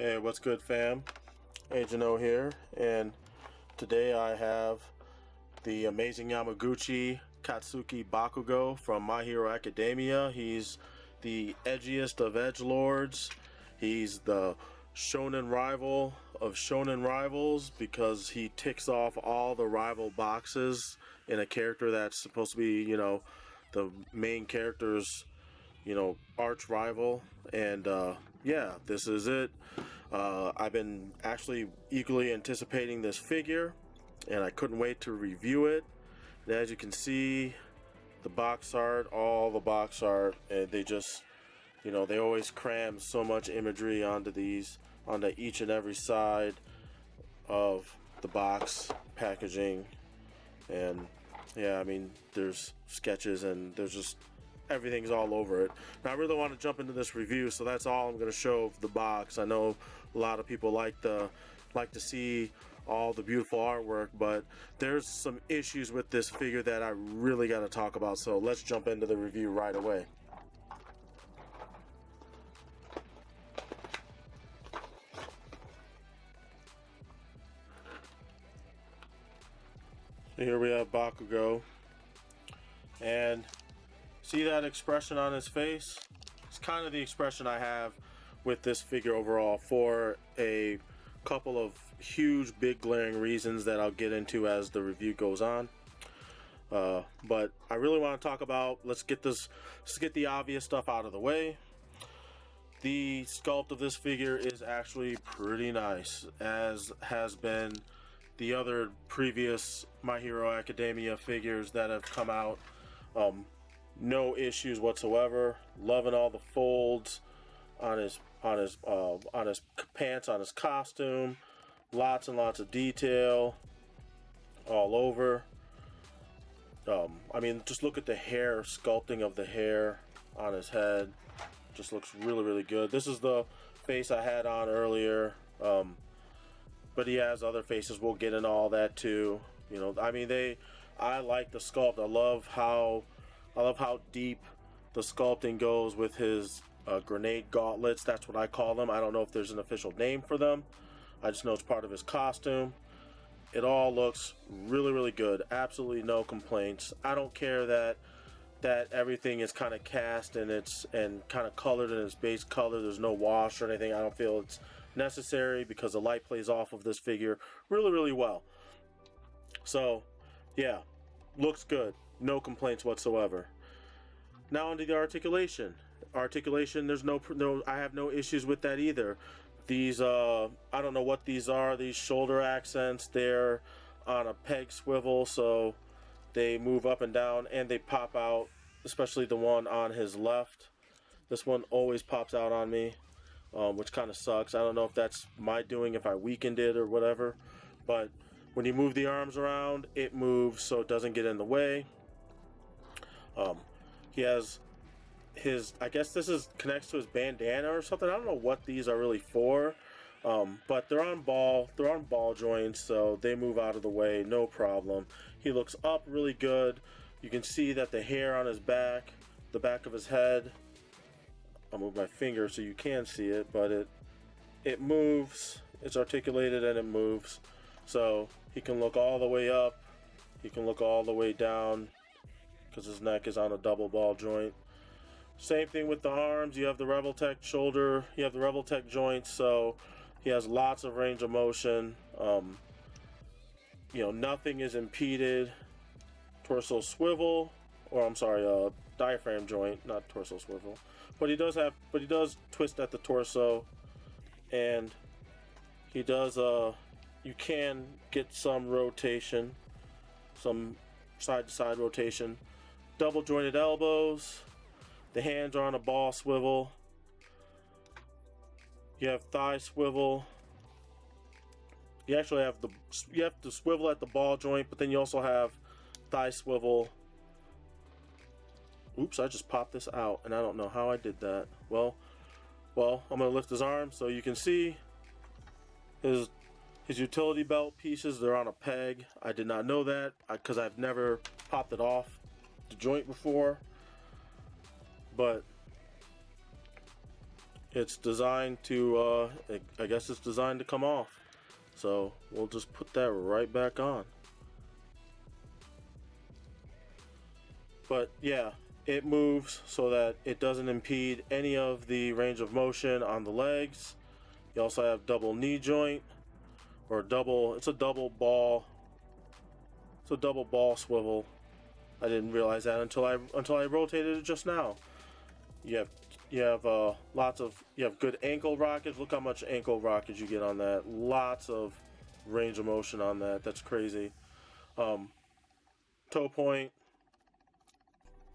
Hey, what's good, fam? Agent O here, and today I have the amazing Yamaguchi Katsuki Bakugou from My Hero Academia. He's the edgiest of edgelords. He's the shonen rival of shonen rivals because he ticks off all the rival boxes in a character that's supposed to be, the main character's, arch rival. And yeah, this is it. I've been actually eagerly anticipating this figure, and I couldn't wait to review it. And as you can see, the box art, all the box art, they just, they always cram so much imagery onto each and every side of the box packaging. And yeah, I mean, there's sketches and there's just everything's all over it. Now I really want to jump into this review, so that's all I'm going to show of the box. I know a lot of people like to see all the beautiful artwork, but there's some issues with this figure that I really got to talk about, so let's jump into the review right away. So here we have Bakugou, and see that expression on his face? It's kind of the expression I have with this figure overall, for a couple of huge, big, glaring reasons that I'll get into as the review goes on. But I really want to talk about, let's get the obvious stuff out of the way. The sculpt of this figure is actually pretty nice, as has been the other previous My Hero Academia figures that have come out. No issues whatsoever. Loving all the folds on his pants, on his costume. Lots and lots of detail all over. I mean, just look at the hair, sculpting of the hair on his head. Just looks really, really good. This is the face I had on earlier, but he has other faces. We'll get into all that too. I mean, I like the sculpt. I love how deep the sculpting goes with his grenade gauntlets. That's what I call them. I don't know if there's an official name for them. I just know it's part of his costume. It all looks really, really good. Absolutely no complaints. I don't care that everything is kind of cast and kind of colored in its base color. There's no wash or anything. I don't feel it's necessary because the light plays off of this figure really, really well. So yeah, looks good. No complaints whatsoever. Now onto the articulation. Articulation, I have no issues with that either. These, I don't know what these are. These shoulder accents, they're on a peg swivel, so they move up and down and they pop out, especially the one on his left. This one always pops out on me, which kind of sucks. I don't know if that's my doing, if I weakened it or whatever, but when you move the arms around, it moves so it doesn't get in the way. He has I guess this connects to his bandana or something. I don't know what these are really for, but they're on ball joints, so they move out of the way, no problem. He looks up really good. You can see that the hair on his back, the back of his head, I'll move my finger so you can see it, but it moves, it's articulated and it moves. So he can look all the way up, he can look all the way down, because his neck is on a double ball joint. Same thing with the arms. You have the Revoltech shoulder, you have the Revoltech joints, so he has lots of range of motion. Nothing is impeded. Torso swivel, or I'm sorry, diaphragm joint, not torso swivel. But he does twist at the torso, and he does you can get some rotation, some side-to-side rotation. Double jointed elbows. The hands are on a ball swivel. You have thigh swivel. You actually have to swivel at the ball joint, but then you also have thigh swivel. Oops, I just popped this out and I don't know how I did that. Well, I'm gonna lift his arm so you can see his utility belt pieces. They're on a peg. I did not know that because I've never popped it off the joint before. But it's designed to, I guess it's designed to come off. So we'll just put that right back on. But yeah, it moves so that it doesn't impede any of the range of motion on the legs. You also have double knee joint, or it's a double ball swivel. I didn't realize that until I rotated it just now. You have good ankle rockage. Look how much ankle rockage you get on that. Lots of range of motion on that. That's crazy. Toe point.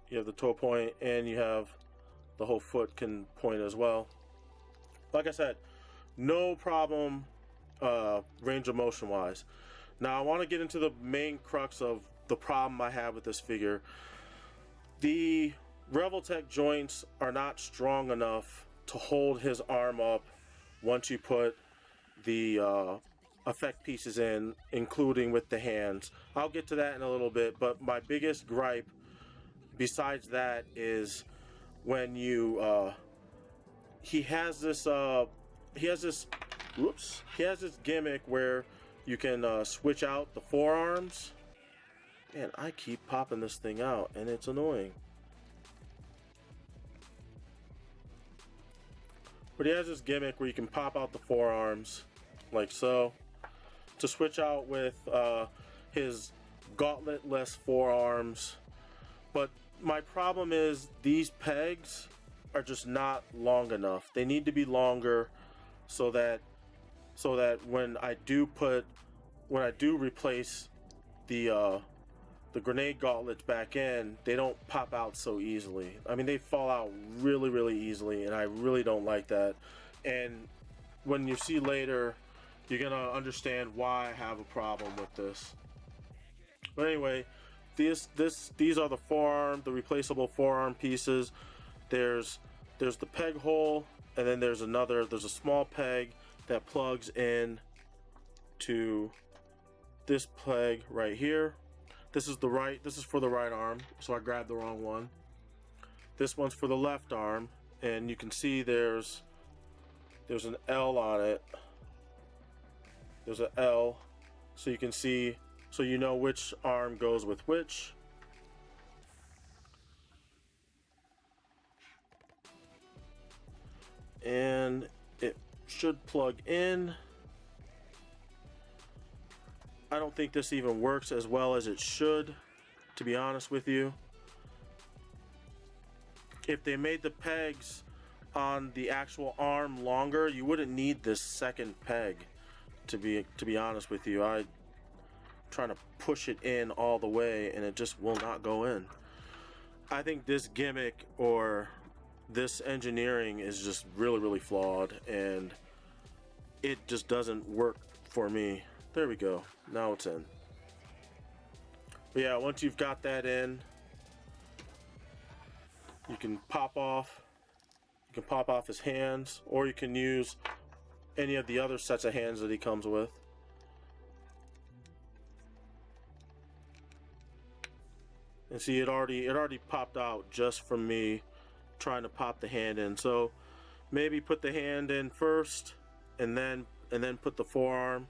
You have the toe point, and you have the whole foot can point as well. Like I said, no problem range of motion wise. Now I want to get into the main crux of the problem I have with this figure. The Revoltech joints are not strong enough to hold his arm up once you put the effect pieces in, including with the hands. I'll get to that in a little bit, but my biggest gripe besides that is when you he has this gimmick where you can switch out the forearms. Man, I keep popping this thing out and it's annoying. But he has this gimmick where you can pop out the forearms like so to switch out with his gauntletless forearms. But my problem is these pegs are just not long enough. They need to be longer so that when I do replace the grenade gauntlets back in, they don't pop out so easily. I mean, they fall out really, really easily, and I really don't like that. And when you see later, you're gonna understand why I have a problem with this. But anyway, these are the replaceable forearm pieces. There's the peg hole, and then there's a small peg that plugs in to this peg right here. This is for the right arm, so I grabbed the wrong one. This one's for the left arm, and you can see there's an L on it. There's an L, so you can see, so you know which arm goes with which. And it should plug in. I don't think this even works as well as it should, to be honest with you. If they made the pegs on the actual arm longer, you wouldn't need this second peg, to be honest with you. I'm trying to push it in all the way and it just will not go in. I think this gimmick or this engineering is just really, really flawed, and it just doesn't work for me. There we go. Now it's in. But yeah, once you've got that in, you can pop off his hands, or you can use any of the other sets of hands that he comes with. And see, it already popped out just from me trying to pop the hand in. So maybe put the hand in first and then put the forearm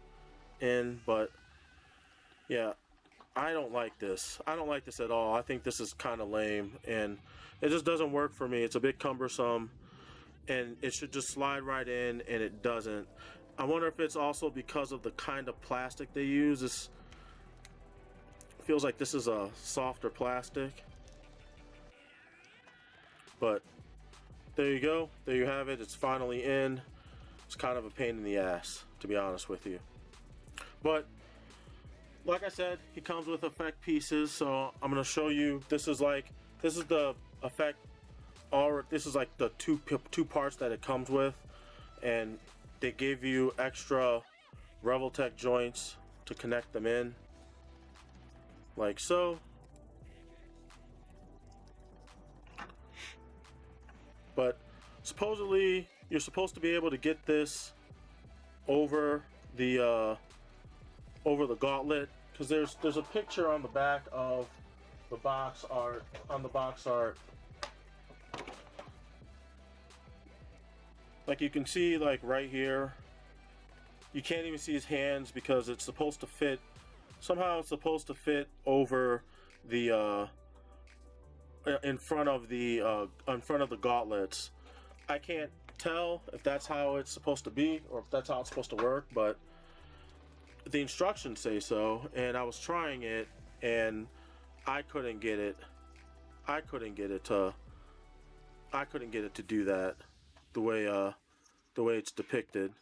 in. But yeah, I don't like this. I don't like this at all. I think this is kind of lame, and it just doesn't work for me. It's a bit cumbersome, and it should just slide right in, and it doesn't. I wonder if it's also because of the kind of plastic they use. This feels like this is a softer plastic. But there you go. There you have it. It's finally in. It's kind of a pain in the ass, to be honest with you. But like I said, he comes with effect pieces, so I'm going to show you. This is the effect, or this is like the two parts that it comes with, and they give you extra Revoltech joints to connect them in, like so. But supposedly you're supposed to be able to get this over the gauntlet, because there's a picture on the back of the box art. On the box art, Like you can see, like right here, you can't even see his hands because it's supposed to fit. Somehow it's supposed to fit over the in front of the gauntlets. I can't tell if that's how it's supposed to be or if that's how it's supposed to work, but the instructions say so, and I was trying it and I couldn't get it to do that the way it's depicted.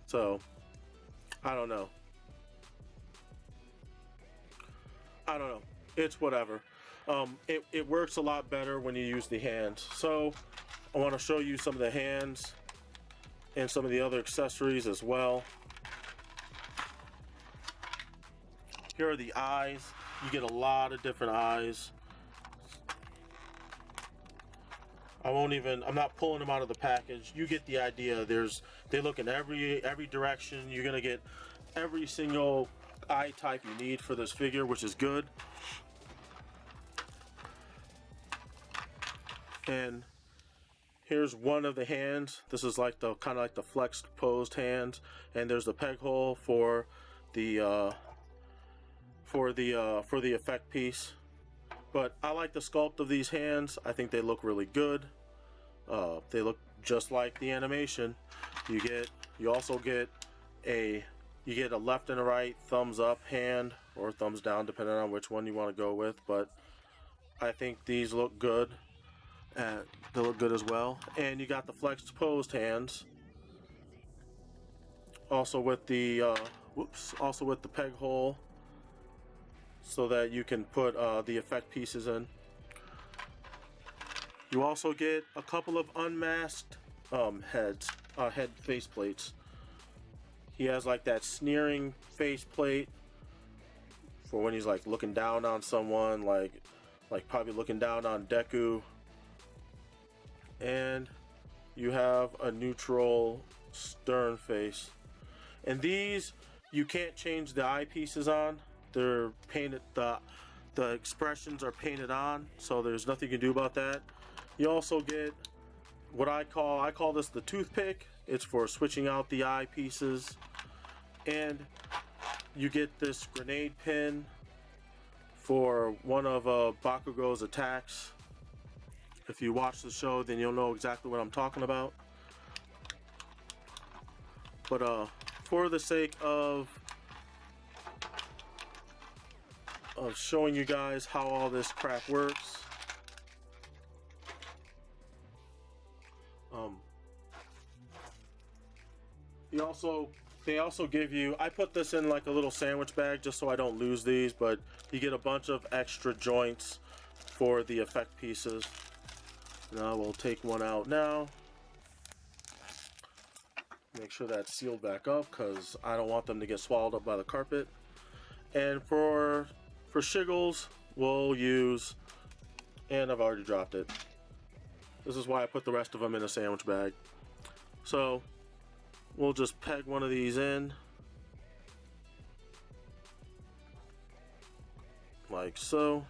So I don't know. It's whatever. It works a lot better when you use the hands. So I want to show you some of the hands and some of the other accessories as well. Here are the eyes. You get a lot of different eyes. I'm not pulling them out of the package. You get the idea. They look in every direction. You're gonna get every single eye type you need for this figure, which is good. And here's one of the hands. This is like the kind of like the flexed posed hands, and there's the peg hole for the effect piece. But I like the sculpt of these hands. I think they look really good. They look just like the animation. You also get a left and a right thumbs up hand or thumbs down, depending on which one you want to go with. But I think these look good. They look good as well. And you got the flexed posed hands. Also with the peg hole, so that you can put the effect pieces in. You also get a couple of unmasked head face plates. He has like that sneering face plate for when he's like looking down on someone, like probably looking down on Deku. And you have a neutral stern face. And these you can't change the eyepieces on. They're painted, the expressions are painted on, so there's nothing you can do about that. You also get what I call this the toothpick. It's for switching out the eyepieces. And you get this grenade pin for one of Bakugou's attacks. If you watch the show, then you'll know exactly what I'm talking about. But for the sake of showing you guys how all this crap works, they also give you, I put this in like a little sandwich bag just so I don't lose these, but you get a bunch of extra joints for the effect pieces. Now we'll take one out now. Make sure that's sealed back up because I don't want them to get swallowed up by the carpet. And for shiggles, we'll use, and I've already dropped it. This is why I put the rest of them in a sandwich bag. So we'll just peg one of these in, like so.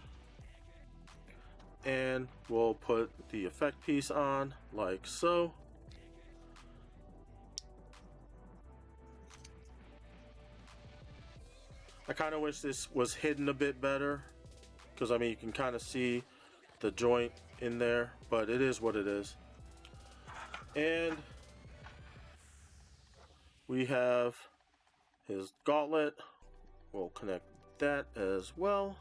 And we'll put the effect piece on, like so. I kind of wish this was hidden a bit better, because I mean you can kind of see the joint in there, but it is what it is. And we have his gauntlet. We'll connect that as well.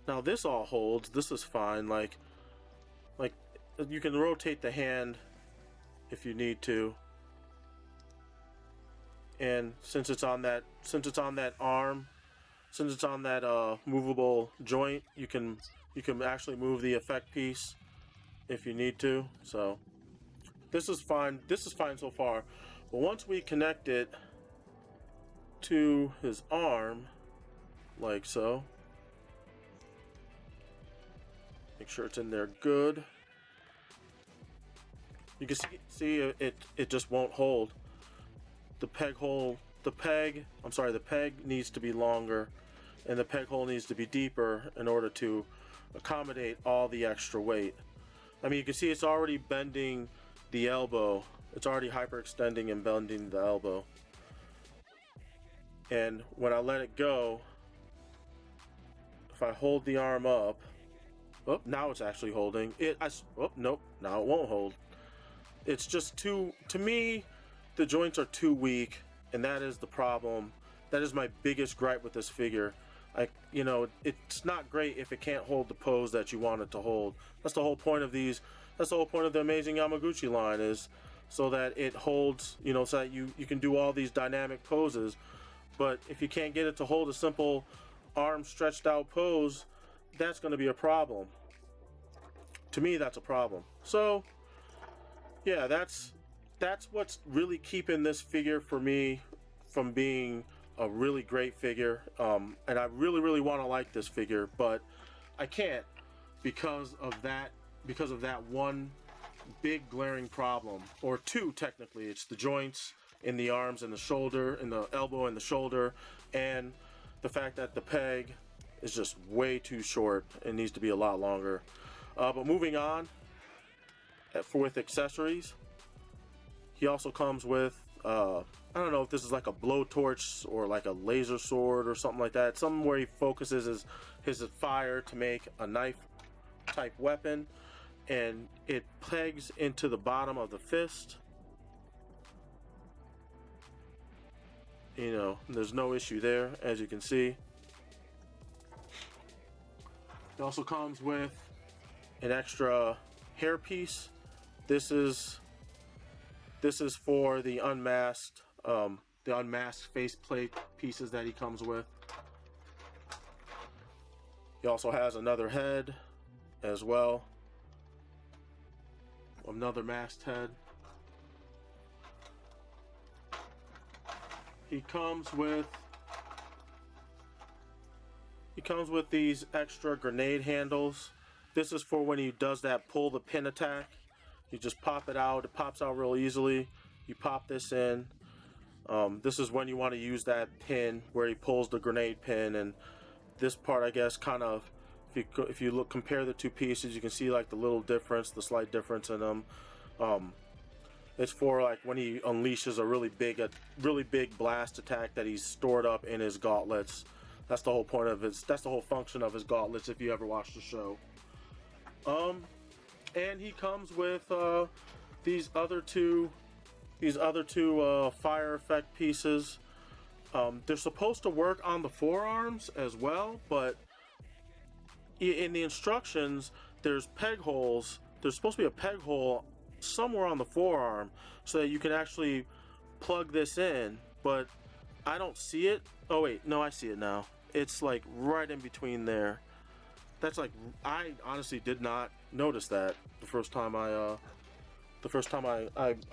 Now this all holds. This is fine. Like you can rotate the hand if you need to. And since it's on that arm, since it's on that movable joint, you can actually move the effect piece if you need to. So this is fine. This is fine so far. But once we connect it to his arm, like so, make sure it's in there good. You can see it just won't hold. The peg needs to be longer. and the peg hole needs to be deeper in order to accommodate all the extra weight. I mean, you can see it's already bending the elbow. It's already hyperextending and bending the elbow. And when I let it go, if I hold the arm up, oh, now it's actually holding it. Oh, nope, now it won't hold. It's just too, to me, the joints are too weak, and that is the problem. That is my biggest gripe with this figure. You know, it's not great if it can't hold the pose that you want it to hold. That's the whole point of these. That's the whole point of the amazing Yamaguchi line, is so that it holds, you know, so that you can do all these dynamic poses. But if you can't get it to hold a simple arm stretched out pose, that's going to be a problem. To me, that's a problem. So, yeah, that's what's really keeping this figure for me from being a really great figure. And I really want to like this figure, but I can't because of that one big glaring problem, or two technically. It's the joints in the arms and the shoulder, in the elbow and the shoulder, and the fact that the peg is just way too short and needs to be a lot longer. But moving on, with accessories, he also comes with, I don't know if this is like a blowtorch or like a laser sword or something like that. Something where he focuses his fire to make a knife type weapon, and it pegs into the bottom of the fist. You know, there's no issue there, as you can see. It also comes with an extra hairpiece. This is for the unmasked faceplate pieces that he comes with. He also has another head as well, another masked head. He comes with these extra grenade handles. This is for when he does that pull the pin attack. You just pop it out. It pops out real easily. You pop this in. This is when you want to use that pin where he pulls the grenade pin, and this part, I guess, kind of, if you compare the two pieces, you can see like the little difference, the slight difference in them. It's for like when he unleashes a really big blast attack that he's stored up in his gauntlets. That's the whole point of his. That's the whole function of his gauntlets. If you ever watched the show. And he comes with these other two fire effect pieces. They're supposed to work on the forearms as well, but in the instructions, there's peg holes. There's supposed to be a peg hole somewhere on the forearm so that you can actually plug this in, but I don't see it. Oh wait, no, I see it now. It's like right in between there. That's like, I honestly did not notice that the first time I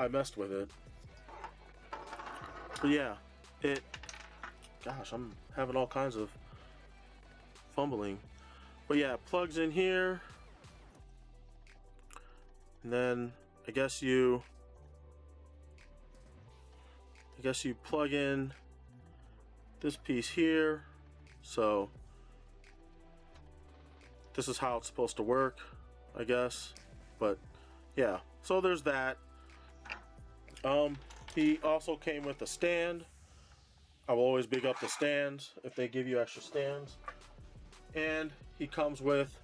messed with it. But yeah, gosh, I'm having all kinds of fumbling. But yeah, it plugs in here, and then I guess you plug in this piece here. So this is how it's supposed to work, I guess. But yeah, so there's that. He also came with a stand. I will always big up the stands if they give you extra stands. And he comes with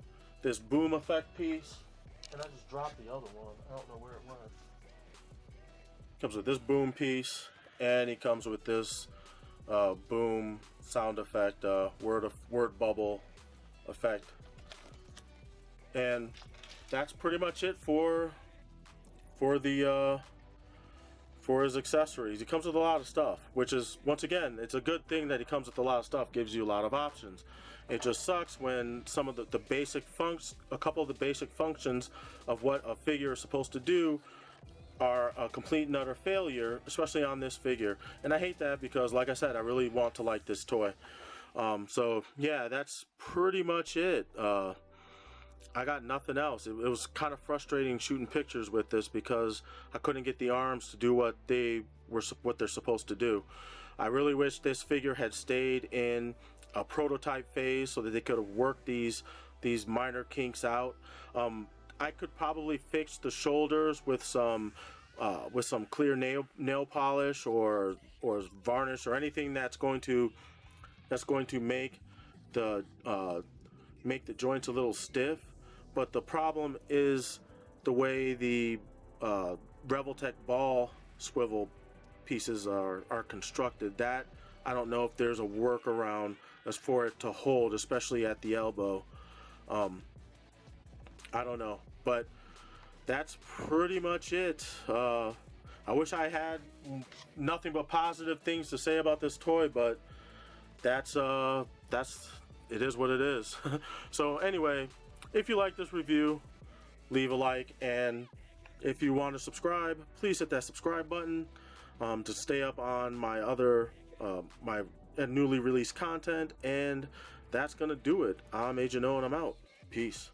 this boom effect piece. And I just dropped the other one. I don't know where it went. Comes with this boom piece, and he comes with this boom sound effect, word bubble effect. And that's pretty much it for his accessories. He comes with a lot of stuff, which is, once again, it's a good thing that he comes with a lot of stuff. Gives you a lot of options. It just sucks when some of the basic a couple of the basic functions of what a figure is supposed to do are a complete and utter failure, especially on this figure. And I hate that because, like I said, I really want to like this toy. So yeah, that's pretty much it. I got nothing else. It was kind of frustrating shooting pictures with this because I couldn't get the arms to do what they're supposed to do. I really wish this figure had stayed in a prototype phase so that they could have worked these minor kinks out. I could probably fix the shoulders with some clear nail polish or varnish or anything that's going to make the joints a little stiff. But the problem is the way the Revoltech ball swivel pieces are constructed. That I don't know if there's a workaround as for it to hold, especially at the elbow. I don't know, but that's pretty much it. I wish I had nothing but positive things to say about this toy, but that's it is what it is. So anyway, if you like this review, leave a like, and if you want to subscribe, please hit that subscribe button to stay up on my other my newly released content. And that's gonna do it. I'm Agent O, and I'm out. Peace.